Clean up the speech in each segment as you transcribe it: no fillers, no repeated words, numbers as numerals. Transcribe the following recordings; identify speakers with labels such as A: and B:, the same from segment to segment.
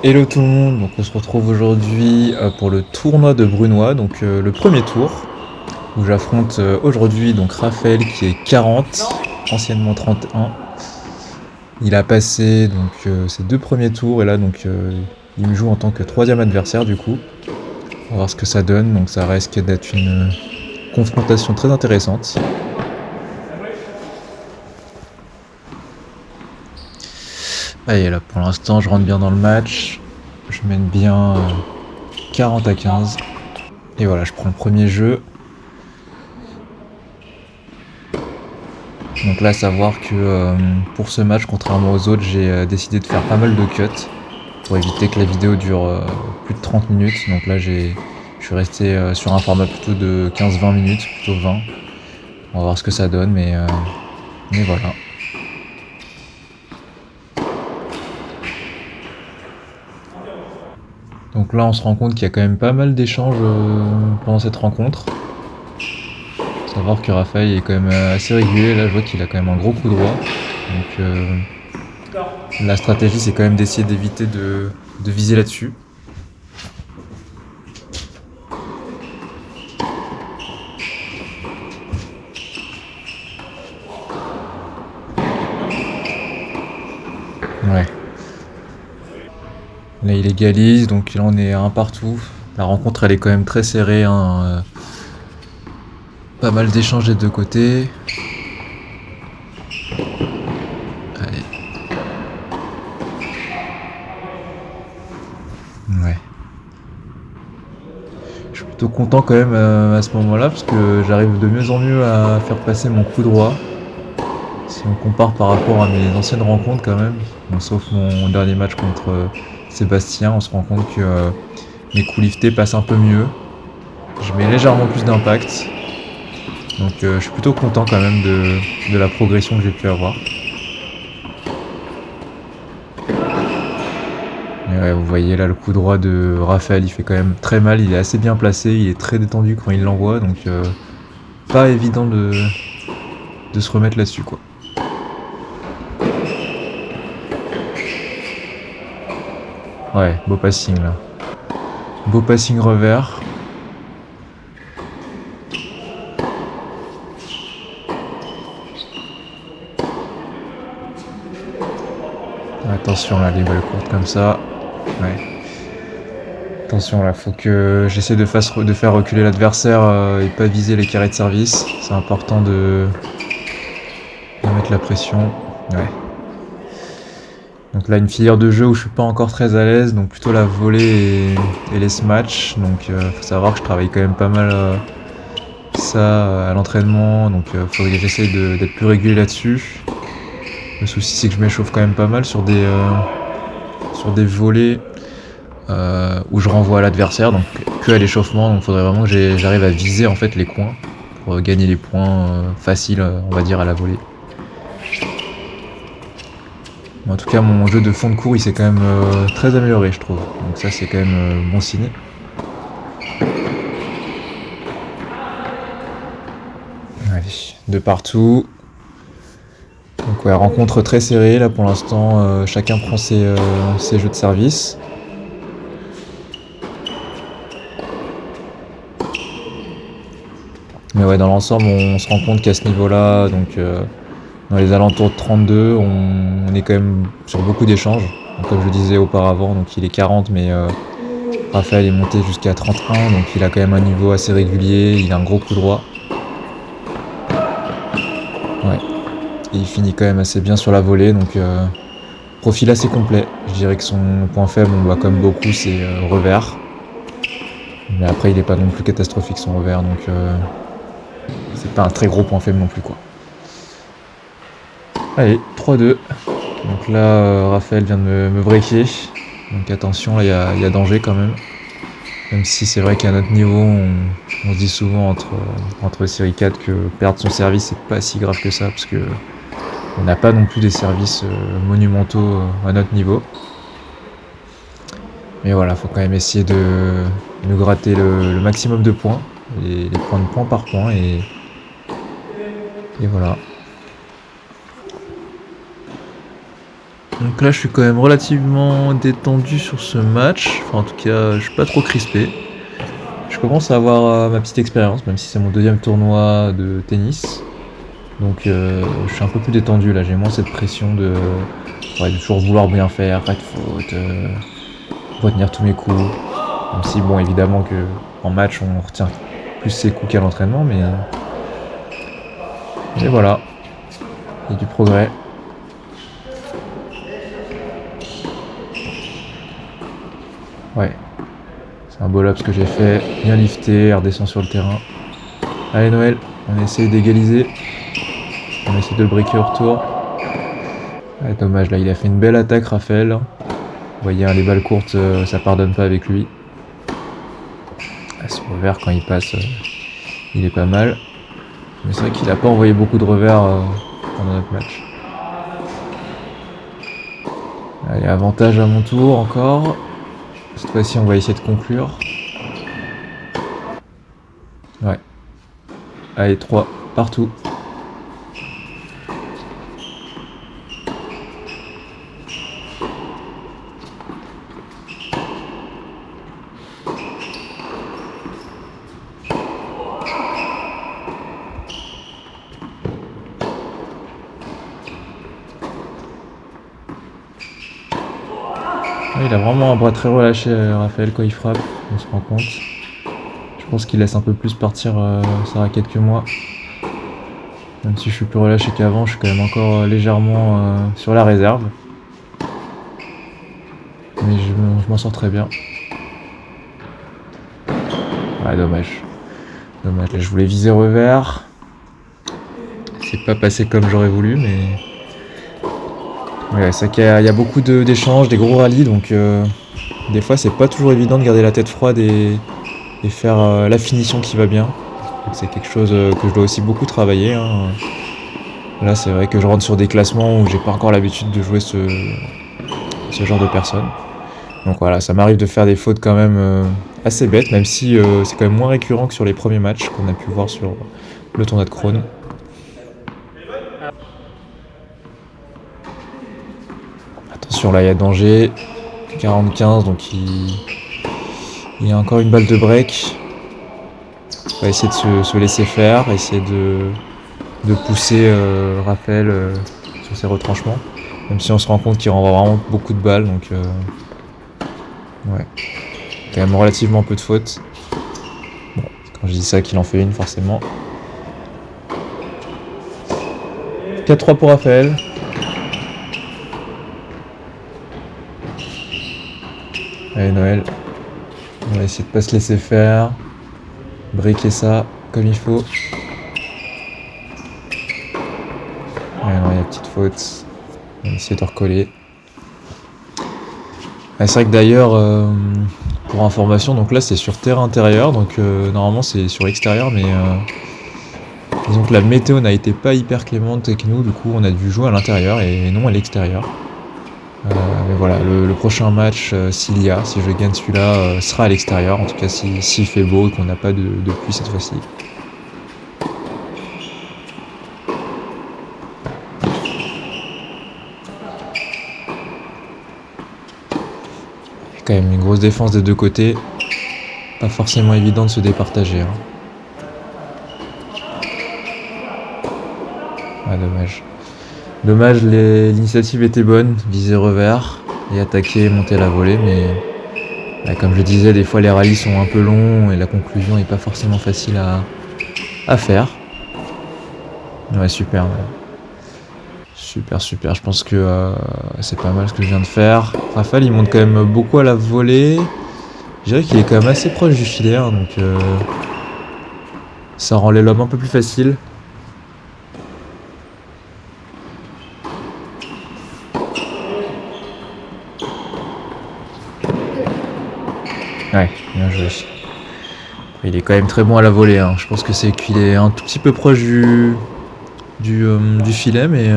A: Hello tout le monde, donc on se retrouve aujourd'hui pour le tournoi de Brunois, donc le premier tour, où j'affronte aujourd'hui donc Raphaël qui est 40, anciennement 31. Il a passé donc ses deux premiers tours et là donc il me joue en tant que troisième adversaire du coup. On va voir ce que ça donne, donc ça risque d'être une confrontation très intéressante. Allez là pour l'instant je rentre bien dans le match, je mène bien 40-15. Et voilà, je prends le premier jeu. Donc là, savoir que pour ce match, contrairement aux autres, j'ai décidé de faire pas mal de cuts pour éviter que la vidéo dure plus de 30 minutes. Donc là, je suis resté sur un format plutôt de 15-20 minutes, plutôt 20. On va voir ce que ça donne, mais voilà. Donc là, on se rend compte qu'il y a quand même pas mal d'échanges pendant cette rencontre. Savoir que Raphaël est quand même assez régulier. Là, je vois qu'il a quand même un gros coup droit. Donc la stratégie, c'est quand même d'essayer d'éviter de viser là-dessus. Ouais. Là, il égalise, donc là, on est à un partout. La rencontre, elle est quand même très serrée. Hein. Pas mal d'échanges des deux côtés. Allez. Ouais. Je suis plutôt content quand même à ce moment-là, parce que j'arrive de mieux en mieux à faire passer mon coup droit. Si on compare par rapport à mes anciennes rencontres quand même, bon, sauf mon dernier match contre Sébastien, on se rend compte que mes coups liftés passent un peu mieux. Je mets légèrement plus d'impact. Donc je suis plutôt content quand même de la progression que j'ai pu avoir. Et ouais, vous voyez là le coup droit de Raphaël, il fait quand même très mal, il est assez bien placé, il est très détendu quand il l'envoie, donc pas évident de se remettre là-dessus quoi. Ouais, beau passing là. Beau passing revers. Attention là, les balles courtes comme ça. Ouais. Attention là, faut que j'essaie de faire reculer l'adversaire et pas viser les carrés de service. C'est important de mettre la pression. Ouais. Donc là, une filière de jeu où je suis pas encore très à l'aise, donc plutôt la volée et les smash. Donc faut savoir que je travaille quand même pas mal ça à l'entraînement, donc faudrait que j'essaye d'être plus régulier là-dessus. Le souci c'est que je m'échauffe quand même pas mal sur des volées où je renvoie à l'adversaire, donc que à l'échauffement, donc faudrait vraiment que j'arrive à viser en fait les coins pour gagner les points faciles, on va dire, à la volée. En tout cas, mon jeu de fond de cours, il s'est quand même très amélioré, je trouve. Donc ça, c'est quand même bon signe. Allez, de partout. Donc ouais, rencontre très serrée, là pour l'instant, chacun prend ses jeux de service. Mais ouais, dans l'ensemble, on se rend compte qu'à ce niveau-là, donc dans les alentours de 32, on est quand même sur beaucoup d'échanges. Donc, comme je le disais auparavant, donc il est 40, mais Raphaël est monté jusqu'à 31, donc il a quand même un niveau assez régulier, il a un gros coup droit. Ouais. Et il finit quand même assez bien sur la volée, donc profil assez complet. Je dirais que son point faible, on voit comme beaucoup, c'est revers. Mais après, il est pas non plus catastrophique son revers, donc c'est pas un très gros point faible non plus quoi. Allez, 3-2. Donc là, Raphaël vient de me breaker. Donc attention, là, il y a danger quand même. Même si c'est vrai qu'à notre niveau, on se dit souvent entre série 4 que perdre son service, c'est pas si grave que ça, parce que on n'a pas non plus des services monumentaux à notre niveau. Mais voilà, faut quand même essayer de gratter le maximum de points, les points de point par point, et voilà. Donc là, je suis quand même relativement détendu sur ce match. Enfin, en tout cas, je suis pas trop crispé. Je commence à avoir ma petite expérience, même si c'est mon deuxième tournoi de tennis. Donc je suis un peu plus détendu là, j'ai moins cette pression de toujours vouloir bien faire, pas de faute, retenir tous mes coups. Même si bon évidemment que en match on retient plus ses coups qu'à l'entraînement, mais voilà, il y a du progrès. Ouais, c'est un beau lob ce que j'ai fait, bien lifté, elle redescend sur le terrain. Allez Noël, on essaye d'égaliser. On essaie de le briquer au retour. Ouais, dommage, là il a fait une belle attaque Raphaël. Vous voyez, les balles courtes, ça pardonne pas avec lui. Ce revers quand il passe, il est pas mal. Mais c'est vrai qu'il a pas envoyé beaucoup de revers pendant notre match. Allez, avantage à mon tour encore. Cette fois-ci on va essayer de conclure. Ouais. Allez, 3 partout. Il a vraiment un bras très relâché, Raphaël, quand il frappe, on se rend compte. Je pense qu'il laisse un peu plus partir sa raquette que moi. Même si je suis plus relâché qu'avant, je suis quand même encore légèrement sur la réserve. Mais je m'en sors très bien. Ouais, dommage. Dommage, là je voulais viser revers. C'est pas passé comme j'aurais voulu, mais... Ouais, c'est vrai qu'il y a beaucoup d'échanges, des gros rallyes, donc des fois c'est pas toujours évident de garder la tête froide et faire la finition qui va bien. Donc c'est quelque chose que je dois aussi beaucoup travailler. Hein. Là c'est vrai que je rentre sur des classements où j'ai pas encore l'habitude de jouer ce genre de personnes. Donc voilà, ça m'arrive de faire des fautes quand même assez bêtes, même si c'est quand même moins récurrent que sur les premiers matchs qu'on a pu voir sur le tournoi de Krone. Attention, là il y a danger. 45, donc il y a encore une balle de break. On va essayer de se laisser faire, essayer de pousser Raphaël sur ses retranchements. Même si on se rend compte qu'il renvoie vraiment beaucoup de balles, donc ouais. Quand même relativement peu de fautes. Bon, quand je dis ça qu'il en fait une forcément. 4-3 pour Raphaël. Allez Noël, on va essayer de pas se laisser faire. Briquer ça comme il faut. Ouais, non, il y a une petite faute. On va essayer de recoller. Ah, c'est vrai que d'ailleurs, pour information, donc là c'est sur terrain intérieur, donc normalement c'est sur extérieur, mais disons que la météo n'a été pas hyper clémente avec nous, du coup on a dû jouer à l'intérieur et non à l'extérieur. Mais voilà, le prochain match, si je gagne celui-là, sera à l'extérieur, en tout cas s'il fait beau et qu'on n'a pas de pluie cette fois-ci. Quand même une grosse défense des deux côtés, pas forcément évident de se départager. Hein. Ah dommage. Dommage, l'initiative était bonne, viser revers et attaquer, monter à la volée, mais comme je disais, des fois les rallyes sont un peu longs et la conclusion n'est pas forcément facile à faire. Ouais, super. Ouais. Super, je pense que c'est pas mal ce que je viens de faire. Raphaël il monte quand même beaucoup à la volée. Je dirais qu'il est quand même assez proche du filet, hein, donc ça rend les lobes un peu plus faciles. Ouais, bien joué. Il est quand même très bon à la volée, hein. Je pense que c'est qu'il est un tout petit peu proche du filet, mais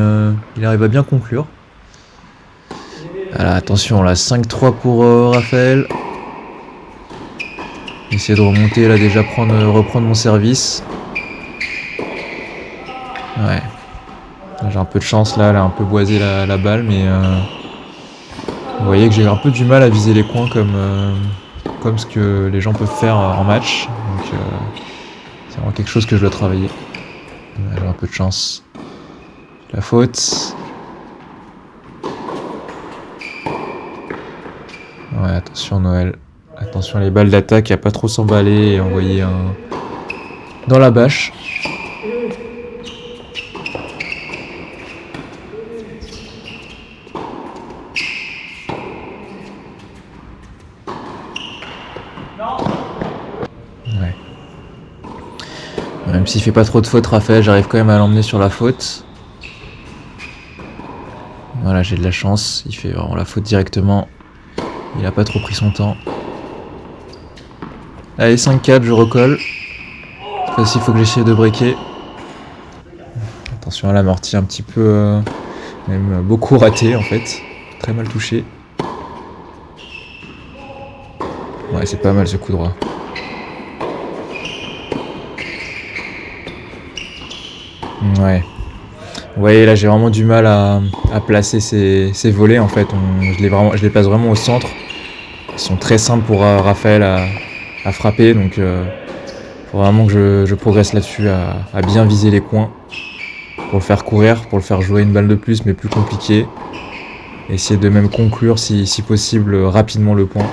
A: il arrive à bien conclure. Voilà, attention, là, 5-3 pour Raphaël. Essayer de remonter, là, déjà reprendre mon service. Ouais. J'ai un peu de chance, là, elle a un peu boisé la balle, mais Vous voyez que j'ai un peu du mal à viser les coins comme ce que les gens peuvent faire en match. Donc c'est vraiment quelque chose que je dois travailler. J'ai un peu de chance. La faute. Ouais, attention Noël. Attention les balles d'attaque à pas trop s'emballer et envoyer un dans la bâche. Ouais. Même s'il fait pas trop de fautes, Raphaël, j'arrive quand même à l'emmener sur la faute. Voilà, j'ai de la chance. Il fait vraiment la faute directement. Il a pas trop pris son temps. Allez, 5-4, je recolle. Cette fois-ci, il faut que j'essaie de breaker. Attention à l'amorti un petit peu... même beaucoup raté en fait. Très mal touché. Ouais, c'est pas mal ce coup droit. Ouais. Vous voyez, là j'ai vraiment du mal à placer ces volets en fait. Je les place vraiment au centre. Ils sont très simples pour Raphaël à frapper, donc faut vraiment que je progresse là-dessus, à bien viser les coins. Pour le faire courir, pour le faire jouer une balle de plus, mais plus compliqué. Essayer de même conclure si possible rapidement le point.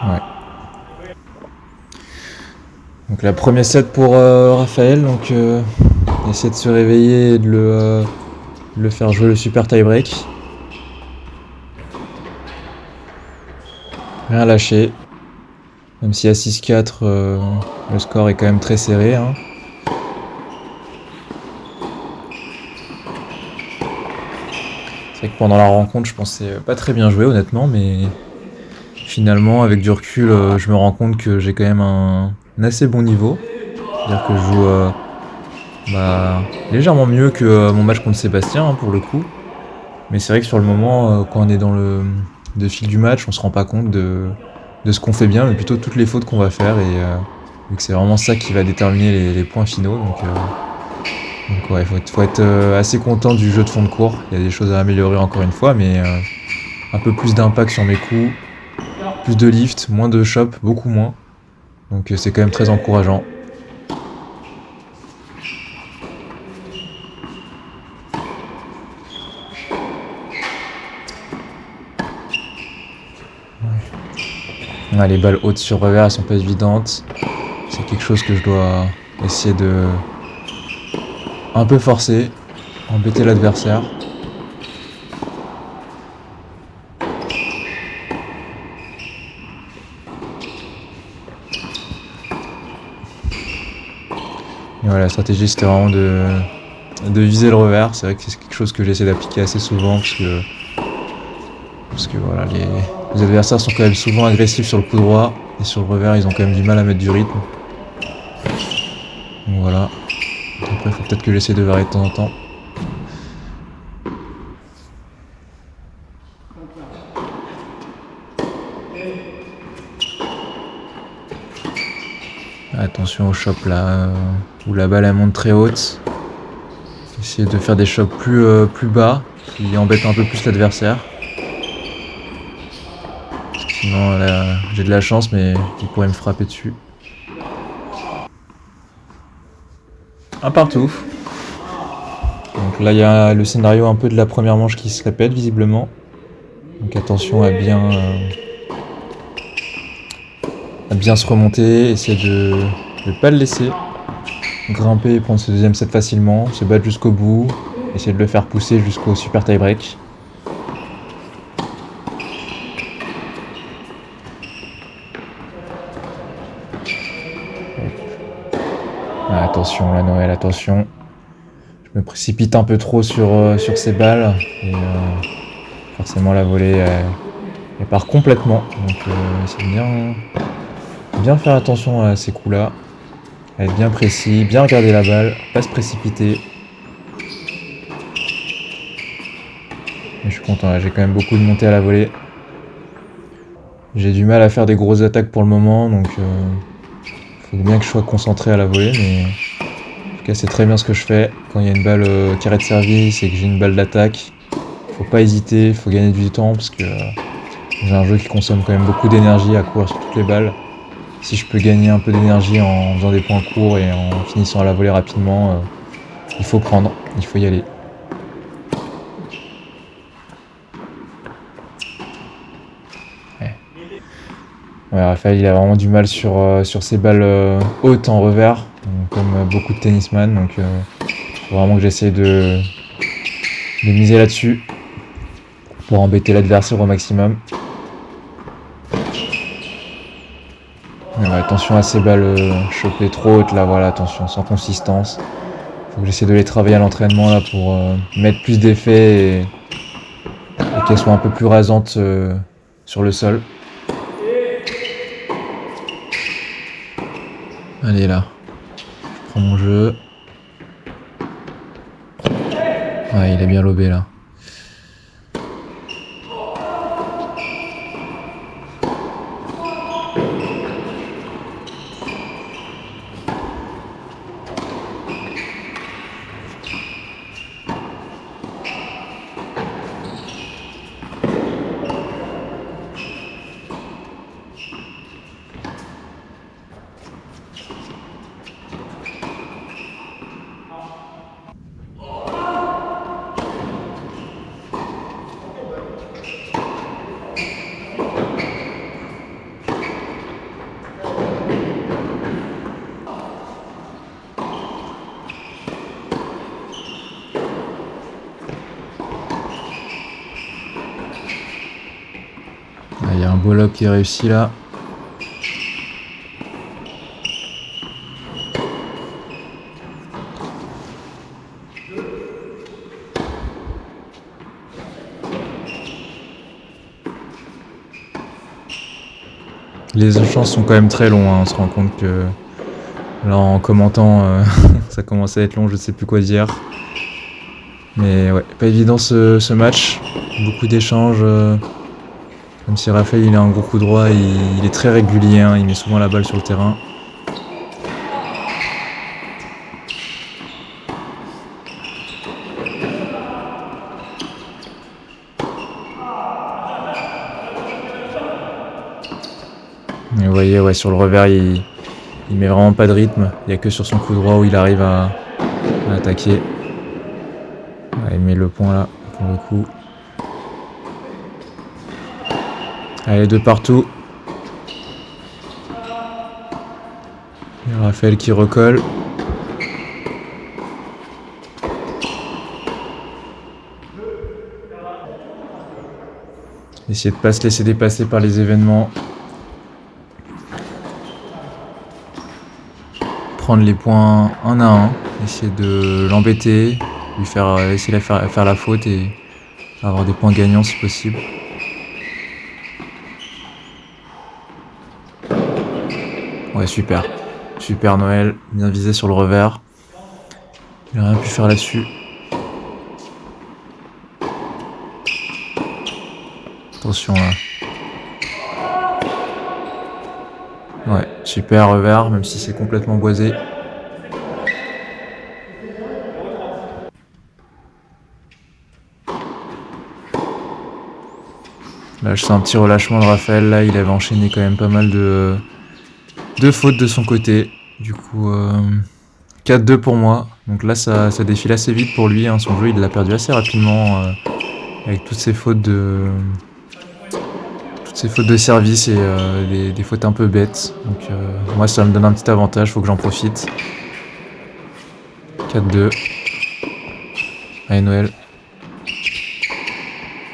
A: Ouais. Donc la première set pour Raphaël, donc essayer de se réveiller et de le faire jouer le super tie-break. Rien lâcher. Même si à 6-4, le score est quand même très serré. Hein. C'est vrai que pendant la rencontre, je pensais pas très bien jouer honnêtement, mais finalement, avec du recul, je me rends compte que j'ai quand même un assez bon niveau. C'est-à-dire que je joue légèrement mieux que mon match contre Sébastien, hein, pour le coup. Mais c'est vrai que sur le moment, quand on est dans le fil du match, on se rend pas compte de ce qu'on fait bien, mais plutôt toutes les fautes qu'on va faire. Et vu que c'est vraiment ça qui va déterminer les points finaux. Donc ouais, faut être assez content du jeu de fond de cours. Il y a des choses à améliorer encore une fois, mais un peu plus d'impact sur mes coups, plus de lift, moins de chop, beaucoup moins. Donc c'est quand même très encourageant. Ouais, les balles hautes sur revers, elles sont pas évidentes. C'est quelque chose que je dois essayer de un peu forcer, embêter l'adversaire. Et voilà, la stratégie c'était vraiment de viser le revers. C'est vrai que c'est quelque chose que j'essaie d'appliquer assez souvent parce que voilà, les adversaires sont quand même souvent agressifs sur le coup droit et sur le revers ils ont quand même du mal à mettre du rythme. Donc voilà. Après il faut peut-être que j'essaie de varier de temps en temps. Attention au chop là, où la balle elle monte très haute. Essayer de faire des chops plus bas, qui embêtent un peu plus l'adversaire. Sinon là, j'ai de la chance, mais il pourrait me frapper dessus. Un partout. Donc là il y a le scénario un peu de la première manche qui se répète visiblement. Donc attention à bien se remonter, essayer de ne pas le laisser grimper et prendre ce deuxième set facilement, se battre jusqu'au bout, essayer de le faire pousser jusqu'au super tie break. Ah, attention la Noël, attention. Je me précipite un peu trop sur ces balles et forcément la volée elle part complètement. Donc c'est bien faire attention à ces coups là, à être bien précis, bien regarder la balle, pas se précipiter. Et je suis content, là, j'ai quand même beaucoup de montée à la volée. J'ai du mal à faire des grosses attaques pour le moment, donc faut bien que je sois concentré à la volée, mais en tout cas c'est très bien ce que je fais. Quand il y a une balle carré de service et que j'ai une balle d'attaque, faut pas hésiter, faut gagner du temps parce que j'ai un jeu qui consomme quand même beaucoup d'énergie à courir sur toutes les balles. Si je peux gagner un peu d'énergie en faisant des points courts et en finissant à la volée rapidement, il faut prendre, il faut y aller. Ouais. Ouais, Raphaël, il a vraiment du mal sur ses balles hautes en revers, comme beaucoup de tennisman, donc faut vraiment que j'essaie de miser là-dessus pour embêter l'adversaire au maximum. Ouais, attention à ces balles chopées trop hautes là, voilà, attention, sans consistance. Faut que j'essaie de les travailler à l'entraînement là pour mettre plus d'effet et qu'elles soient un peu plus rasantes sur le sol. Allez là, je prends mon jeu. Ouais, il est bien lobé là. Il y a un beau lob qui est réussi là. Les échanges sont quand même très longs, hein. On se rend compte que là en commentant ça commence à être long, je sais plus quoi dire. Mais ouais, pas évident ce match. Beaucoup d'échanges. Même si Raphaël il a un gros coup droit, il est très régulier, hein. Il met souvent la balle sur le terrain. Et vous voyez, ouais, sur le revers, il met vraiment pas de rythme. Il n'y a que sur son coup droit où il arrive à attaquer. Ouais, il met le point là, pour le coup. Allez, de partout. Et Raphaël qui recolle. Essayer de pas se laisser dépasser par les événements. Prendre les points un à un. Essayer de l'embêter. Essayer de faire la faute et avoir des points gagnants si possible. Ouais, super. Super Noël. Bien visé sur le revers. Il a rien pu faire là-dessus. Attention là. Ouais, super revers, même si c'est complètement boisé. Là, je sens un petit relâchement de Raphaël. Là, il avait enchaîné quand même pas mal de fautes de son côté. Du coup, 4-2 pour moi. Donc là, ça défile assez vite pour lui, hein. Son jeu, il l'a perdu assez rapidement avec toutes ces fautes de service et des fautes un peu bêtes. Donc moi, ça me donne un petit avantage. Faut que j'en profite. 4-2. Allez, Noël.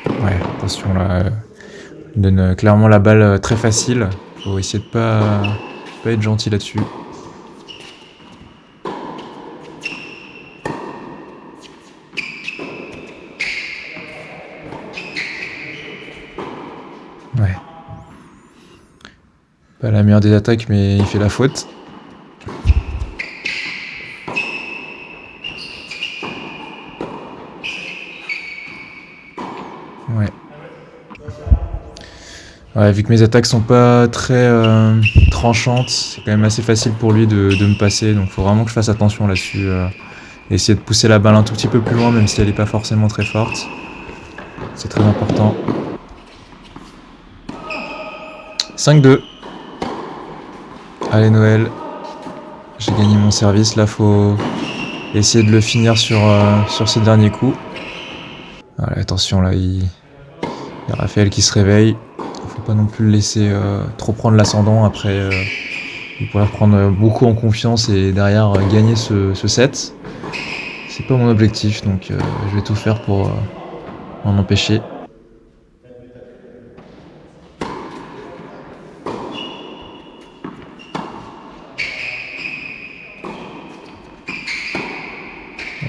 A: Ouais, attention là. Il donne clairement la balle très facile. Faut essayer de pas être gentil là-dessus. Ouais. Pas la meilleure des attaques, mais il fait la faute. Ouais. Ouais, vu que mes attaques sont pas très tranchantes, c'est quand même assez facile pour lui de me passer, donc faut vraiment que je fasse attention là-dessus. Essayer de pousser la balle un tout petit peu plus loin, même si elle est pas forcément très forte. C'est très important. 5-2. Allez Noël. J'ai gagné mon service, là faut essayer de le finir sur ces derniers coups. Voilà, attention là, il y a Raphaël qui se réveille. Faut pas non plus le laisser trop prendre l'ascendant, après il pourrait reprendre beaucoup en confiance et derrière gagner ce set. C'est pas mon objectif, donc je vais tout faire pour en empêcher.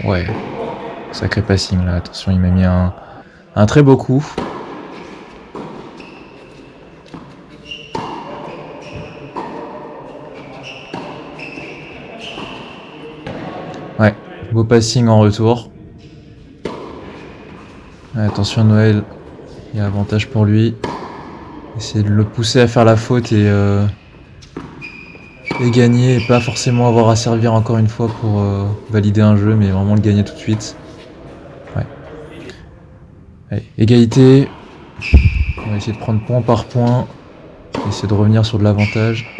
A: Ouais, sacré passing là, attention, il m'a mis un très beau coup. Ouais, beau passing en retour. Ouais, attention Noël, il y a avantage pour lui. Essayer de le pousser à faire la faute et gagner, et pas forcément avoir à servir encore une fois pour valider un jeu, mais vraiment le gagner tout de suite. Ouais. Allez, égalité. On va essayer de prendre point par point. Essayer de revenir sur de l'avantage.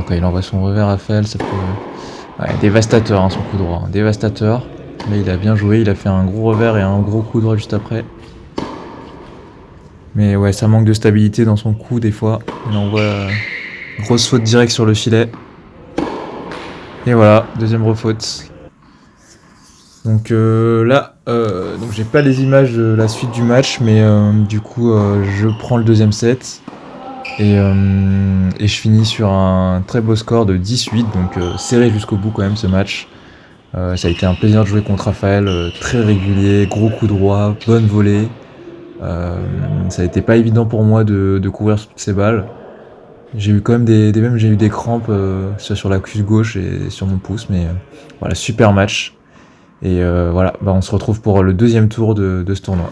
A: Quand il envoie son revers à Raphaël, ça peut... Ouais, dévastateur son coup droit. Dévastateur. Là il a bien joué, il a fait un gros revers et un gros coup droit juste après. Mais ouais, ça manque de stabilité dans son coup des fois. Il envoie grosse faute directe sur le filet. Et voilà, deuxième refaute. Donc là, donc j'ai pas les images de la suite du match, mais du coup je prends le deuxième set et je finis sur un très beau score de 10-8, donc serré jusqu'au bout quand même ce match. Ça a été un plaisir de jouer contre Raphaël, très régulier, gros coup droit, bonne volée. Ça a été pas évident pour moi de couvrir toutes ces balles. J'ai eu quand même j'ai eu des crampes sur la cuisse gauche et sur mon pouce, mais voilà, super match. Et voilà, on se retrouve pour le deuxième tour de ce tournoi.